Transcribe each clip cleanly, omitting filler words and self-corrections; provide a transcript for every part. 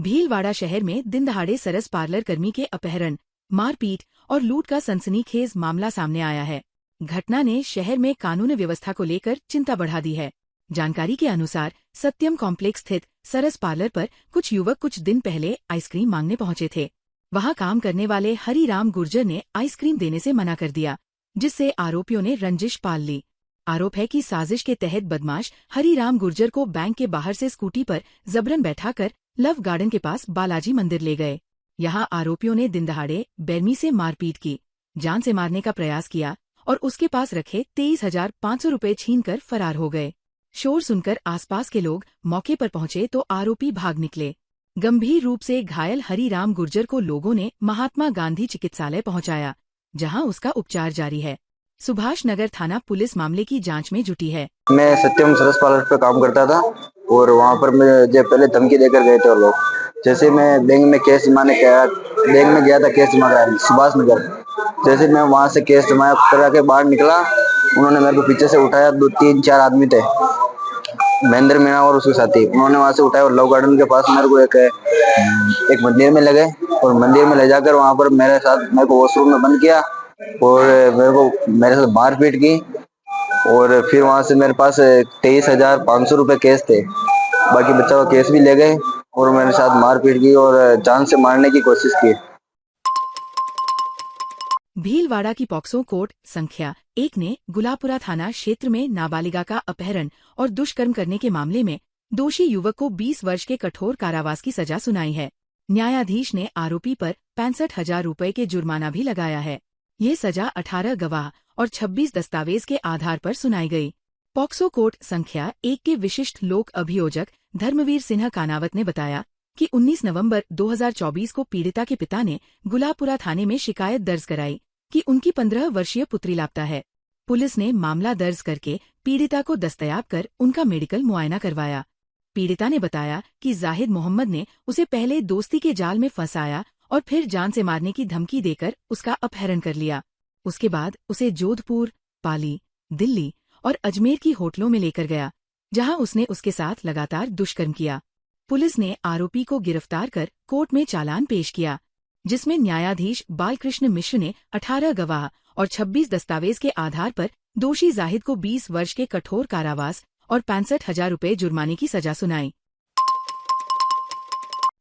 भीलवाड़ा शहर में दिन दहाड़े सरस पार्लर कर्मी के अपहरण, मारपीट और लूट का सनसनीखेज मामला सामने आया है। घटना ने शहर में कानून व्यवस्था को लेकर चिंता बढ़ा दी है। जानकारी के अनुसार सत्यम कॉम्प्लेक्स स्थित सरस पार्लर पर कुछ युवक कुछ दिन पहले आइसक्रीम मांगने पहुंचे थे। वहां काम करने वाले हरिराम गुर्जर ने आइसक्रीम देने से मना कर दिया, जिससे आरोपियों ने रंजिश पाल ली। आरोप है कि साजिश के तहत बदमाश हरिराम गुर्जर को बैंक के बाहर से स्कूटी पर जबरन बैठाकर लव गार्डन के पास बालाजी मंदिर ले गए। यहां आरोपियों ने दिन दहाड़े बेरमी से मारपीट की, जान से मारने का प्रयास किया और उसके पास रखे 23,500 रुपये छीनकर फरार हो गए। शोर सुनकर आसपास के लोग मौके पर पहुंचे तो आरोपी भाग निकले। गंभीर रूप से घायल हरिराम गुर्जर को लोगों ने महात्मा गांधी चिकित्सालय पहुंचाया, जहां उसका उपचार जारी है। सुभाष नगर थाना पुलिस मामले की जांच में जुटी है। मैं सत्यम सरस पार्लर पे काम करता था और वहाँ पर मुझे पहले धमकी देकर गए थे वो लोग। जैसे मैं बैंक में केस जमाने बैंक में गया था केस जमा कराने सुभाष नगर। जैसे मैं वहाँ से केस जमा करा के बाहर निकला, उन्होंने मेरे को पीछे से उठाया। 2-3-4 आदमी थे, महेंद्र मीणा और उसके साथी। उन्होंने वहाँ से उठाया और लव गार्डन के पास मेरे को एक मंदिर में ले गए और मंदिर में ले जाकर वहाँ पर मेरे को वॉशरूम में बंद किया और मेरे साथ मारपीट की। और फिर वहाँ से मेरे पास 23,500 रुपये केस थे। बाकी बच्चा का केस भी ले गए और मेरे साथ मारपीट की और जान से मारने की कोशिश की। भीलवाड़ा की पॉक्सो कोर्ट संख्या 1 ने गुलापुरा थाना क्षेत्र में नाबालिगा का अपहरण और दुष्कर्म करने के मामले में दोषी युवक को 20 वर्ष के कठोर कारावास की सजा सुनाई है। न्यायाधीश ने आरोपी पर 65,000 रुपये के जुर्माना भी लगाया है। ये सजा 18 गवाह और 26 दस्तावेज के आधार पर सुनाई गई। पॉक्सो कोर्ट संख्या 1 के विशिष्ट लोक अभियोजक धर्मवीर सिन्हा कानावत ने बताया कि 19 नवंबर 2024 को पीड़िता के पिता ने गुलापुरा थाने में शिकायत दर्ज कराई कि उनकी 15 वर्षीय पुत्री लापता है। पुलिस ने मामला दर्ज करके पीड़िता को दस्तयाब कर उनका मेडिकल मुआयना करवाया। पीड़िता ने बताया कि जाहिद मोहम्मद ने उसे पहले दोस्ती के जाल में फंसाया और फिर जान से मारने की धमकी देकर उसका अपहरण कर लिया। उसके बाद उसे जोधपुर, पाली, दिल्ली और अजमेर की होटलों में लेकर गया, जहां उसने उसके साथ लगातार दुष्कर्म किया। पुलिस ने आरोपी को गिरफ्तार कर कोर्ट में चालान पेश किया, जिसमें न्यायाधीश बालकृष्ण मिश्र ने 18 गवाह और 26 दस्तावेज के आधार पर दोषी जाहिद को 20 वर्ष के कठोर कारावास और 65,000 रुपये जुर्माने की सजा सुनाई।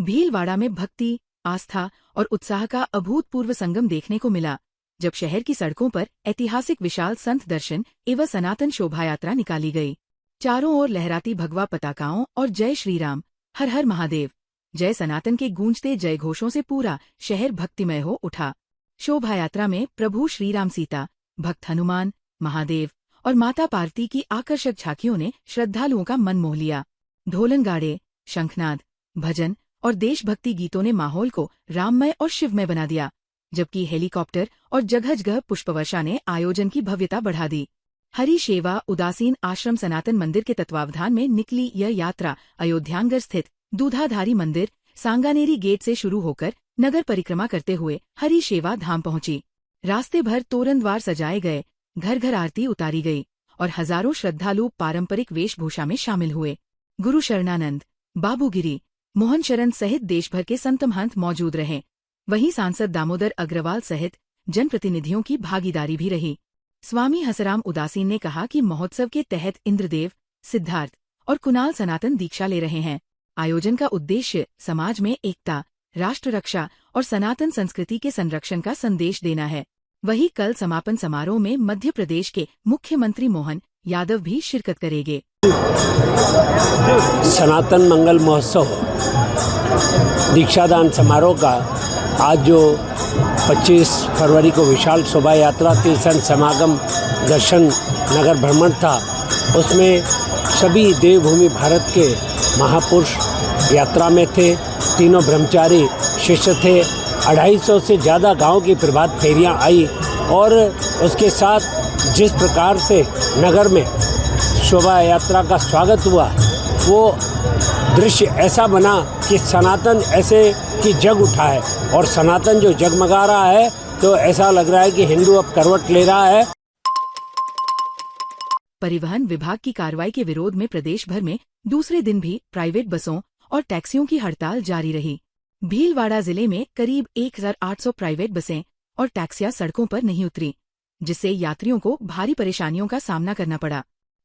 भीलवाड़ा में भक्ति, आस्था और उत्साह का अभूतपूर्व संगम देखने को मिला, जब शहर की सड़कों पर ऐतिहासिक विशाल संत दर्शन एवं सनातन शोभा यात्रा निकाली गई। चारों ओर लहराती भगवा पताकाओं और जय श्री राम, हर हर महादेव, जय सनातन के गूंजते जय घोषों से पूरा शहर भक्तिमय हो उठा। शोभा यात्रा में प्रभु श्रीराम, सीता, भक्त हनुमान, महादेव और माता पार्वती की आकर्षक झांकियों ने श्रद्धालुओं का मन मोह लिया। ढोलनगाड़े, शंखनाद, भजन और देशभक्ति गीतों ने माहौल को राममय और शिवमय बना दिया, जबकि हेलीकॉप्टर और जगह जगह पुष्पवर्षा ने आयोजन की भव्यता बढ़ा दी। हरि शेवा उदासीन आश्रम सनातन मंदिर के तत्वावधान में निकली यह यात्रा अयोध्यांगर स्थित दूधाधारी मंदिर, सांगानेरी गेट से शुरू होकर नगर परिक्रमा करते हुए हरि शेवा धाम पहुंची। रास्ते भर तोरण द्वार सजाए गए, घर घर आरती उतारी गई और हजारों श्रद्धालु पारंपरिक वेशभूषा में शामिल हुए। गुरु शरणानंद, बाबूगिरी, मोहन शरण सहित देशभर के संत महंत मौजूद रहे। वहीं सांसद दामोदर अग्रवाल सहित जनप्रतिनिधियों की भागीदारी भी रही। स्वामी हंसराम उदासीन ने कहा कि महोत्सव के तहत इंद्रदेव, सिद्धार्थ और कुणाल सनातन दीक्षा ले रहे हैं। आयोजन का उद्देश्य समाज में एकता, राष्ट्र रक्षा और सनातन संस्कृति के संरक्षण का संदेश देना है। वहीं कल समापन समारोह में मध्य प्रदेश के मुख्यमंत्री मोहन यादव भी शिरकत करेंगे। सनातन मंगल महोत्सव दीक्षादान समारोह का आज जो 25 फरवरी को विशाल शोभा यात्रा थी, संत समागम, दर्शन, नगर भ्रमण था, उसमें सभी देवभूमि भारत के महापुरुष यात्रा में थे। तीनों ब्रह्मचारी शिष्य थे। 250 से ज़्यादा गांव की प्रभात फेरियां आई और उसके साथ जिस प्रकार से नगर में शोभा यात्रा का स्वागत हुआ, वो दृश्य ऐसा बना कि सनातन ऐसे कि जग उठा है और सनातन जो जगमगा रहा है, तो ऐसा लग रहा है कि हिंदू अब करवट ले रहा है। परिवहन विभाग की कार्रवाई के विरोध में प्रदेश भर में दूसरे दिन भी प्राइवेट बसों और टैक्सियों की हड़ताल जारी रही। भीलवाड़ा जिले में करीब 1800 प्राइवेट बसें और टैक्सियां सड़कों पर नहीं उतरी, जिससे यात्रियों को भारी परेशानियों का सामना करना पड़ा।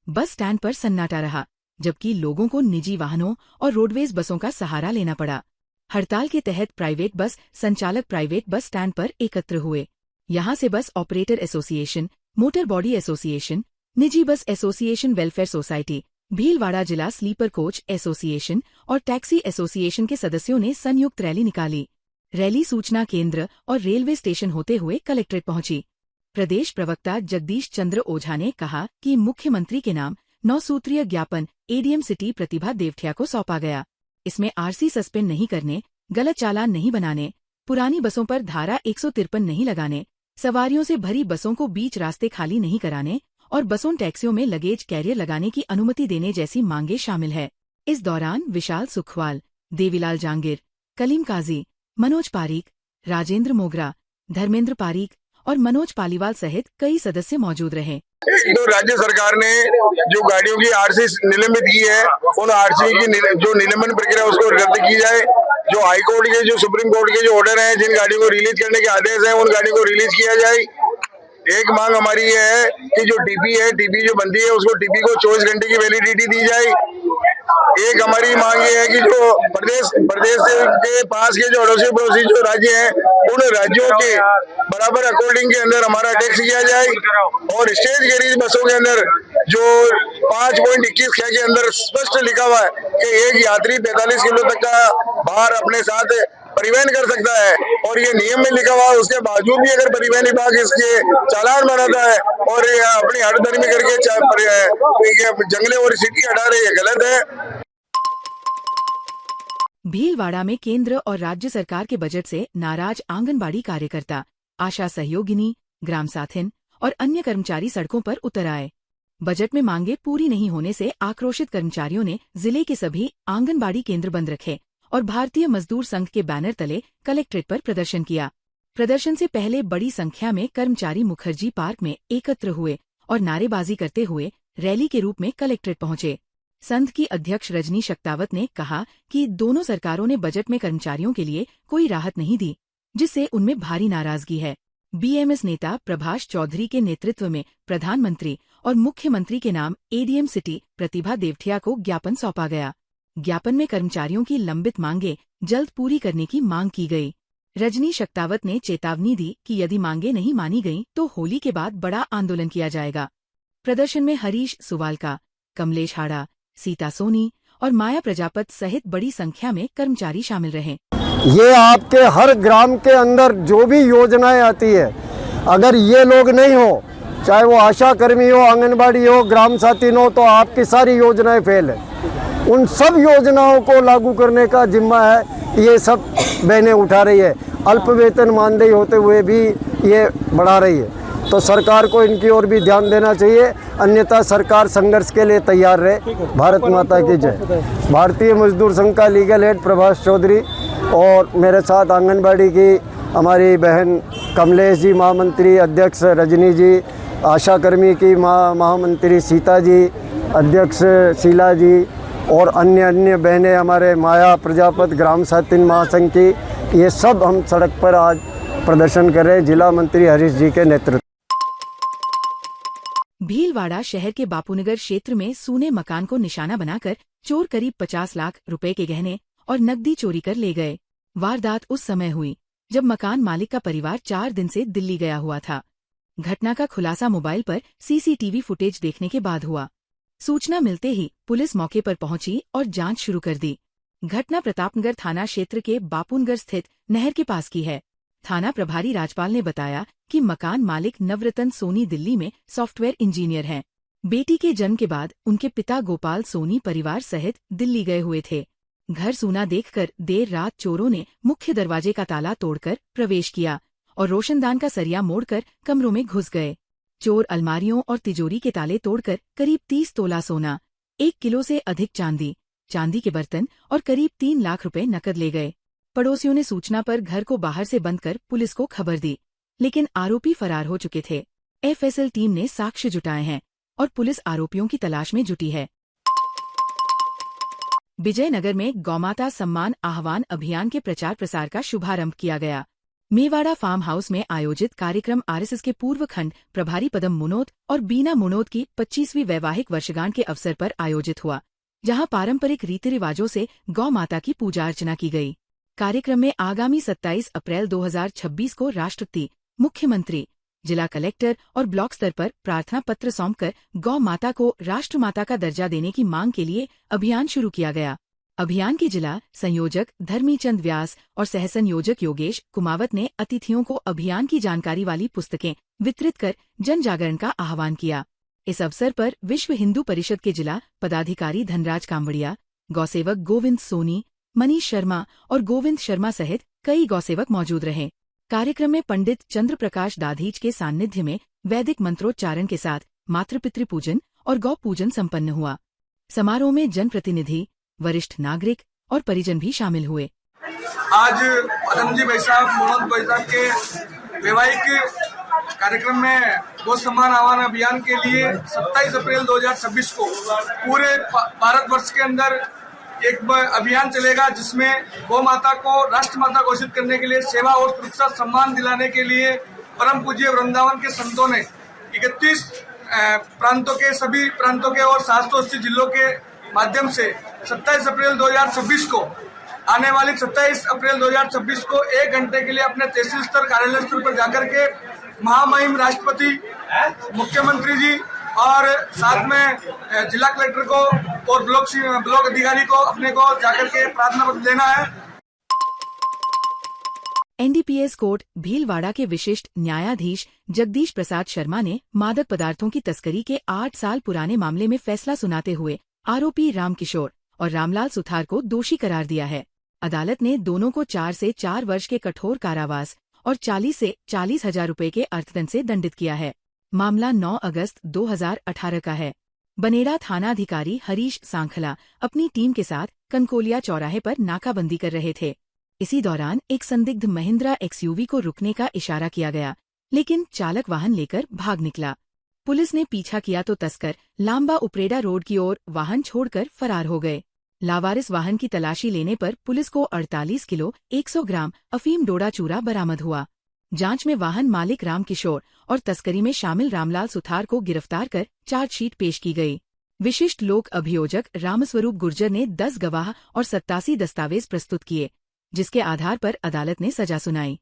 बस स्टैंड पर सन्नाटा रहा, जबकि लोगों को निजी वाहनों और रोडवेज बसों का सहारा लेना पड़ा। हड़ताल के तहत प्राइवेट बस संचालक प्राइवेट बस स्टैंड पर एकत्र हुए। यहां से bus operator association, motor body association, निजी बस एसोसिएशन, वेलफेयर सोसाइटी, भीलवाड़ा जिला स्लीपर कोच एसोसिएशन और टैक्सी एसोसिएशन के सदस्यों ने संयुक्त रैली निकाली। रैली सूचना केंद्र और रेलवे स्टेशन होते हुए कलेक्ट्रेट पहुंची। प्रदेश प्रवक्ता जगदीश चंद्र ओझा ने कहा कि मुख्यमंत्री के नाम 9 सूत्रीय ज्ञापन एडीएम सिटी प्रतिभा देवठिया को सौंपा गया। इसमें आरसी सस्पेंड नहीं करने, गलत चालान नहीं बनाने, पुरानी बसों पर धारा 153 नहीं लगाने, सवारियों से भरी बसों को बीच रास्ते खाली नहीं कराने और बसों टैक्सियों में लगेज कैरियर लगाने की अनुमति देने जैसी मांगे शामिल है। इस दौरान विशाल सुखवाल, देवीलाल जांगिर, कलीम काजी, मनोज पारीक, राजेंद्र मोगरा, धर्मेंद्र पारीक और मनोज पालीवाल सहित कई सदस्य मौजूद रहे। तो राज्य सरकार ने जो गाड़ियों की आरसी निलंबित की है, उन आरसी की जो निलंबन प्रक्रिया उसको रद्द की जाए। जो हाईकोर्ट के, जो सुप्रीम कोर्ट के जो ऑर्डर हैं, जिन गाड़ियों को रिलीज करने के आदेश हैं, उन गाड़ियों को रिलीज किया जाए। एक मांग हमारी ये है कि जो टीपी है, टीपी जो बनती है, उसको टीपी को 24 घंटे की वैलिडिटी दी जाए। एक हमारी मांग ये है कि जो प्रदेश के पास के जो अड़ोसी पड़ोसी जो राज्य हैं, उन राज्यों के बराबर अकॉर्डिंग के अंदर हमारा टैक्स किया जाए। और स्टेज गैरेज बसों के अंदर जो 5.21 के अंदर स्पष्ट लिखा हुआ है कि एक यात्री 45 किलो तक का भार अपने साथ परिवहन कर सकता है, और ये नियम में लिखा हुआ है, उसके बावजूद भी अगर परिवहन विभाग इसके चालान बनाता है और अपनी हड़दर्मी करके जंगले और सिटी हटा रही है, गलत है। भीलवाड़ा में केंद्र और राज्य सरकार के बजट से नाराज आंगनबाड़ी कार्यकर्ता, आशा सहयोगिनी, ग्राम साथिन और अन्य कर्मचारी सड़कों पर उतर आए। बजट में मांगे पूरी नहीं होने से आक्रोशित कर्मचारियों ने जिले के सभी आंगनबाड़ी केंद्र बंद रखे और भारतीय मजदूर संघ के बैनर तले कलेक्ट्रेट पर प्रदर्शन किया। प्रदर्शन से पहले बड़ी संख्या में कर्मचारी मुखर्जी पार्क में एकत्र हुए और नारेबाजी करते हुए रैली के रूप में कलेक्ट्रेट पहुंचे। संघ की अध्यक्ष रजनी शक्तावत ने कहा कि दोनों सरकारों ने बजट में कर्मचारियों के लिए कोई राहत नहीं दी, जिससे उनमें भारी नाराजगी है। बीएमएस नेता प्रभाष चौधरी के नेतृत्व में प्रधानमंत्री और मुख्यमंत्री के नाम एडीएम सिटी प्रतिभा देवठिया को ज्ञापन सौंपा गया। ज्ञापन में कर्मचारियों की लंबित मांगे जल्द पूरी करने की मांग की गई। रजनी शक्तावत ने चेतावनी दी कि यदि मांगे नहीं मानी गईं तो होली के बाद बड़ा आंदोलन किया जाएगा। प्रदर्शन में हरीश सुवालका, कमलेश हाड़ा, सीता सोनी और माया प्रजापत सहित बड़ी संख्या में कर्मचारी शामिल रहे। ये आपके हर ग्राम के अंदर जो भी योजनाएं आती है, अगर ये लोग नहीं हो, चाहे वो आशा कर्मी हो, आंगनबाड़ी हो, ग्राम साथी हो, तो आपकी सारी योजनाएं फेल है। उन सब योजनाओं को लागू करने का जिम्मा है ये सब बहनें उठा रही है। अल्प वेतन मानदेय होते हुए भी ये बढ़ा रही है, तो सरकार को इनकी ओर भी ध्यान देना चाहिए, अन्यथा सरकार संघर्ष के लिए तैयार रहे। भारत माता की जय। भारतीय मजदूर संघ का लीगल हेड प्रभाष चौधरी और मेरे साथ आंगनबाड़ी की हमारी बहन कमलेश जी, महामंत्री अध्यक्ष रजनी जी, आशा कर्मी की महामंत्री सीता जी, अध्यक्ष शीला जी और अन्य बहनें हमारे माया प्रजापत, ग्राम साथी महासंघ की, ये सब हम सड़क पर आज प्रदर्शन कर रहे हैं जिला मंत्री हरीश जी के नेतृत्व। भीलवाड़ा शहर के बापूनगर क्षेत्र में सूने मकान को निशाना बनाकर चोर करीब 50 लाख रुपए के गहने और नकदी चोरी कर ले गए। वारदात उस समय हुई जब मकान मालिक का परिवार 4 दिन से दिल्ली गया हुआ था। घटना का खुलासा मोबाइल पर सीसीटीवी फुटेज देखने के बाद हुआ। सूचना मिलते ही पुलिस मौके पर पहुंची और जांच शुरू कर दी। घटना प्रतापनगर थाना क्षेत्र के बापूनगर स्थित नहर के पास की है। थाना प्रभारी राजपाल ने बताया कि मकान मालिक नवरतन सोनी दिल्ली में सॉफ्टवेयर इंजीनियर हैं। बेटी के जन्म के बाद उनके पिता गोपाल सोनी परिवार सहित दिल्ली गए हुए थे। घर सूना देखकर देर रात चोरों ने मुख्य दरवाजे का ताला तोड़कर प्रवेश किया और रोशनदान का सरिया मोड़कर कमरों में घुस गए। चोर अलमारियों और तिजोरी के ताले तोड़कर करीब 30 तोला सोना, 1 किलो से अधिक चांदी, चांदी के बर्तन और करीब 3 लाख रुपए नकद ले गए। पड़ोसियों ने सूचना पर घर को बाहर से बंद कर पुलिस को खबर दी, लेकिन आरोपी फरार हो चुके थे। एफएसएल टीम ने साक्ष्य जुटाए हैं और पुलिस आरोपियों की तलाश में जुटी है। विजयनगर में गौमाता सम्मान आह्वान अभियान के प्रचार प्रसार का शुभारंभ किया गया। मेवाड़ा फार्म हाउस में आयोजित कार्यक्रम आरएसएस के पूर्व खंड प्रभारी पदम मुनोत और बीना मुनोत की 25वीं वैवाहिक वर्षगांठ के अवसर पर आयोजित हुआ, जहां पारंपरिक रीति रिवाजों से गौ माता की पूजा अर्चना की गई। कार्यक्रम में आगामी 27 अप्रैल 2026 को राष्ट्रपति, मुख्यमंत्री, जिला कलेक्टर और ब्लॉक स्तर पर प्रार्थना पत्र सौंपकर गौ माता को राष्ट्रमाता का दर्जा देने की मांग के लिए अभियान शुरू किया गया। अभियान के जिला संयोजक धर्मीचंद व्यास और सह संयोजक योगेश कुमावत ने अतिथियों को अभियान की जानकारी वाली पुस्तकें वितरित कर जन जागरण का आह्वान किया। इस अवसर पर विश्व हिंदू परिषद के जिला पदाधिकारी धनराज कांवड़िया, गौसेवक गोविंद सोनी, मनीष शर्मा और गोविंद शर्मा सहित कई गौसेवक मौजूद रहे। कार्यक्रम में पंडित चंद्र प्रकाश दाधीच के सान्निध्य में वैदिक मंत्रोच्चारण के साथ मातृपितृ पूजन और गौ पूजन संपन्न हुआ। समारोह में जनप्रतिनिधि, वरिष्ठ नागरिक और परिजन भी शामिल हुए। आज पदम जी भाई साहब, मनोज भाई साहब के वैवाहिक कार्यक्रम में गौ सम्मान आह्वान अभियान के लिए 27 अप्रैल 2026 को पूरे भारतवर्ष के अंदर एक अभियान चलेगा, जिसमें गौ माता को राष्ट्रमाता घोषित करने के लिए सेवा और सुरक्षा सम्मान दिलाने के लिए परम पूज्य वृंदावन के संतों ने 31 प्रांतों के सभी प्रांतों के और 780 जिलों के माध्यम से 27 अप्रैल 2026 को आने वाली 27 अप्रैल 2026 को 1 घंटे के लिए अपने तहसील स्तर कार्यालय स्तर पर जाकर के महामहिम राष्ट्रपति, मुख्यमंत्री जी और साथ में जिला कलेक्टर को और ब्लॉक अधिकारी को अपने को जाकर के प्रार्थना पत्र देना है। एनडीपीएस कोर्ट भीलवाड़ा के विशिष्ट न्यायाधीश जगदीश प्रसाद शर्मा ने मादक पदार्थों की तस्करी के 8 साल पुराने मामले में फैसला सुनाते हुए आरोपी रामकिशोर और रामलाल सुथार को दोषी करार दिया है। अदालत ने दोनों को 4 से 4 वर्ष के कठोर कारावास और 40 से 40 हजार रुपए के अर्थदंड से दंडित किया है। मामला 9 अगस्त 2018 का है। बनेड़ा थानाधिकारी हरीश सांखला अपनी टीम के साथ कनकोलिया चौराहे पर नाकाबंदी कर रहे थे। इसी दौरान एक संदिग्ध महिंद्रा एक्सयूवी को रुकने का इशारा किया गया, लेकिन चालक वाहन लेकर भाग निकला। पुलिस ने पीछा किया तो तस्कर लांबा उपरेडा रोड की ओर वाहन छोड़कर फरार हो गए। लावारिस वाहन की तलाशी लेने पर पुलिस को 48 किलो 100 ग्राम अफीम डोडा चूरा बरामद हुआ। जांच में वाहन मालिक रामकिशोर और तस्करी में शामिल रामलाल सुथार को गिरफ्तार कर चार्जशीट पेश की गई। विशिष्ट लोक अभियोजक रामस्वरूप गुर्जर ने 10 गवाह और 87 दस्तावेज प्रस्तुत किए, जिसके आधार पर अदालत ने सजा सुनाई।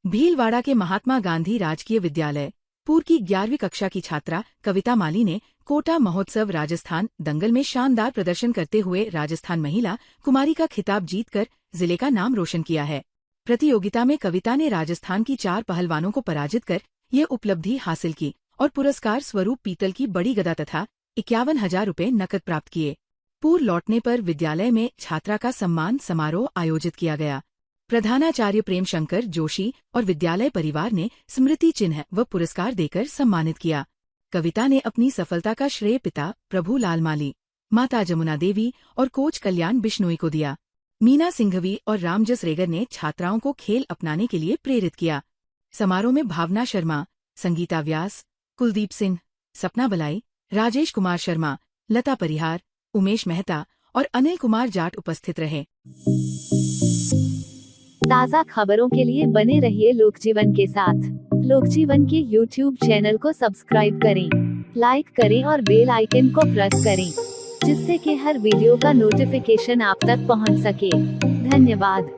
भीलवाड़ा के महात्मा गांधी राजकीय विद्यालय पूर्व की 11वीं कक्षा की छात्रा कविता माली ने कोटा महोत्सव राजस्थान दंगल में शानदार प्रदर्शन करते हुए राजस्थान महिला कुमारी का खिताब जीतकर जिले का नाम रोशन किया है। प्रतियोगिता में कविता ने राजस्थान की 4 पहलवानों को पराजित कर ये उपलब्धि हासिल की और पुरस्कार स्वरूप पीतल की बड़ी गदा तथा 51,000 रुपये नकद प्राप्त किए। पूर्व लौटने पर विद्यालय में छात्रा का सम्मान समारोह आयोजित किया गया। प्रधानाचार्य प्रेम शंकर जोशी और विद्यालय परिवार ने स्मृति चिन्ह व पुरस्कार देकर सम्मानित किया। कविता ने अपनी सफलता का श्रेय पिता प्रभु लाल माली, माता जमुना देवी और कोच कल्याण बिश्नोई को दिया। मीना सिंघवी और रामजस रेगर ने छात्राओं को खेल अपनाने के लिए प्रेरित किया। समारोह में भावना शर्मा, संगीता व्यास, कुलदीप सिंह, सपना बलाई, राजेश कुमार शर्मा, लता परिहार, उमेश मेहता और अनिल कुमार जाट उपस्थित रहे। ताज़ा खबरों के लिए बने रहिए लोकजीवन के साथ। लोकजीवन के YouTube चैनल को सब्सक्राइब करें, लाइक करें और बेल आइकन को प्रेस करें, जिससे कि हर वीडियो का नोटिफिकेशन आप तक पहुंच सके। धन्यवाद।